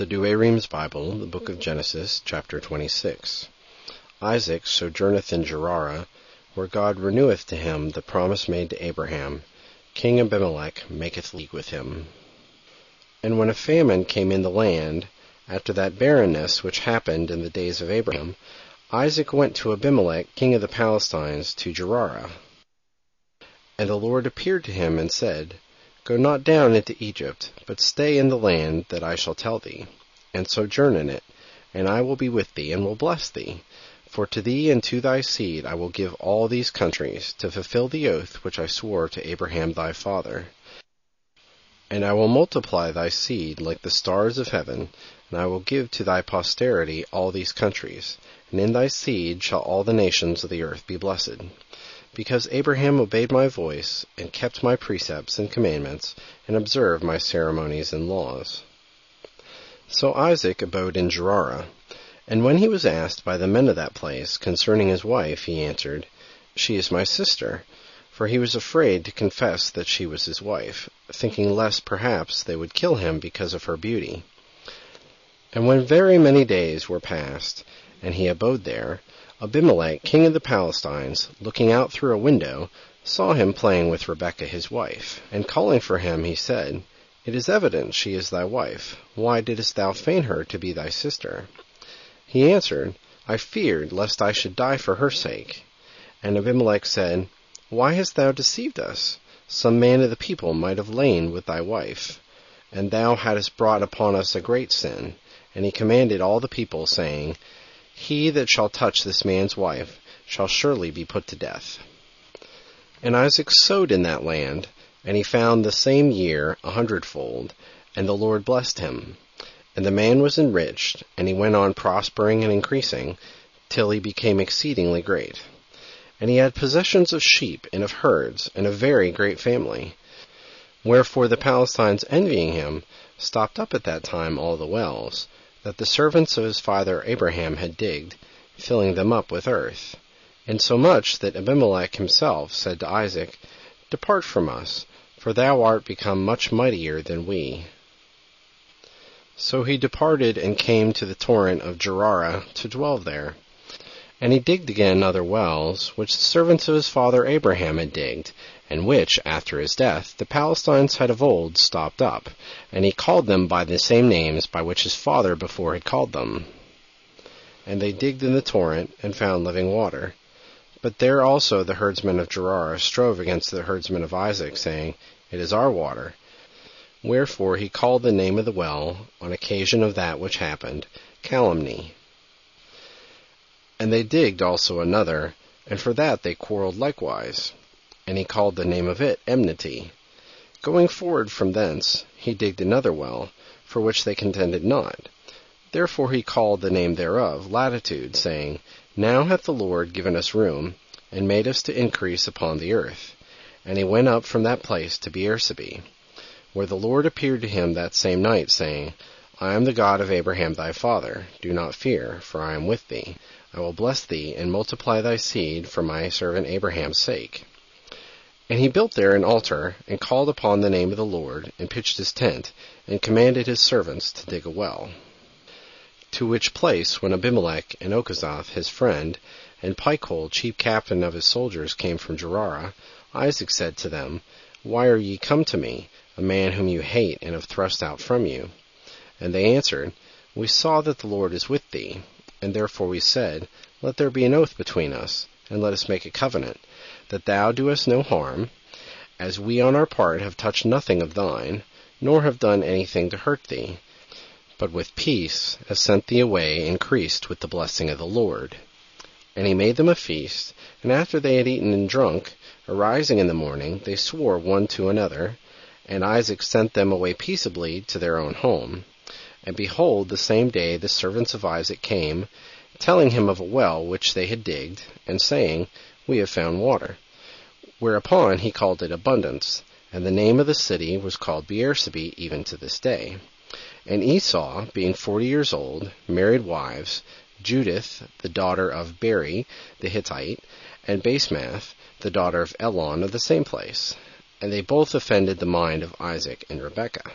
The Douay-Rheims Bible, the book of Genesis, chapter 26. Isaac sojourneth in Gerar, where God reneweth to him the promise made to Abraham. King Abimelech maketh league with him. And when a famine came in the land, after that barrenness which happened in the days of Abraham, Isaac went to Abimelech, king of the Palestines, to Gerar. And the Lord appeared to him and said, Go not down into Egypt, but stay in the land that I shall tell thee, and sojourn in it, and I will be with thee, and will bless thee. For to thee and to thy seed I will give all these countries, to fulfill the oath which I swore to Abraham thy father. And I will multiply thy seed like the stars of heaven, and I will give to thy posterity all these countries, and in thy seed shall all the nations of the earth be blessed. Because Abraham obeyed my voice, and kept my precepts and commandments, and observed my ceremonies and laws. So Isaac abode in Gerar. And when he was asked by the men of that place concerning his wife, he answered, She is my sister. For he was afraid to confess that she was his wife, thinking lest perhaps they would kill him because of her beauty. And when very many days were past, and he abode there, Abimelech, king of the Palestines, looking out through a window, saw him playing with Rebekah his wife. And calling for him, he said, It is evident she is thy wife. Why didst thou feign her to be thy sister? He answered, I feared lest I should die for her sake. And Abimelech said, Why hast thou deceived us? Some man of the people might have lain with thy wife, and thou hadst brought upon us a great sin. And he commanded all the people, saying, He that shall touch this man's wife shall surely be put to death. And Isaac sowed in that land, and he found the same year 100-fold, and the Lord blessed him. And the man was enriched, and he went on prospering and increasing, till he became exceedingly great. And he had possessions of sheep and of herds, and a very great family. Wherefore the Palestines, envying him, stopped up at that time all the wells, that the servants of his father Abraham had digged, filling them up with earth. Insomuch that Abimelech himself said to Isaac, Depart from us, for thou art become much mightier than we. So he departed and came to the torrent of Gerar to dwell there. And he digged again other wells, which the servants of his father Abraham had digged, and which, after his death, the Palestines had of old stopped up, and he called them by the same names by which his father before had called them. And they digged in the torrent, and found living water. But there also the herdsmen of Gerar strove against the herdsmen of Isaac, saying, It is our water. Wherefore he called the name of the well, on occasion of that which happened, Calumny. And they digged also another, and for that they quarrelled likewise. And he called the name of it Enmity. Going forward from thence, he digged another well, for which they contended not. Therefore he called the name thereof Latitude, saying, Now hath the Lord given us room, and made us to increase upon the earth. And he went up from that place to Beersheba, where the Lord appeared to him that same night, saying, I am the God of Abraham thy father. Do not fear, for I am with thee. I will bless thee, and multiply thy seed for my servant Abraham's sake. And he built there an altar, and called upon the name of the Lord, and pitched his tent, and commanded his servants to dig a well. To which place, when Abimelech and Ochzath his friend, and Pichol chief captain of his soldiers, came from Gerar, Isaac said to them, Why are ye come to me, a man whom you hate and have thrust out from you? And they answered, We saw that the Lord is with thee, and therefore we said, Let there be an oath between us, and let us make a covenant, that thou do us no harm, as we on our part have touched nothing of thine, nor have done anything to hurt thee, but with peace have sent thee away increased with the blessing of the Lord. And he made them a feast, and after they had eaten and drunk, arising in the morning, they swore one to another, and Isaac sent them away peaceably to their own home. And behold, the same day the servants of Isaac came, telling him of a well which they had digged, and saying, We have found water. Whereupon he called it Abundance, and the name of the city was called Beersheba even to this day. And Esau, being 40 years old, married wives, Judith, the daughter of Beri the Hittite, and Basemath, the daughter of Elon of the same place. And they both offended the mind of Isaac and Rebekah.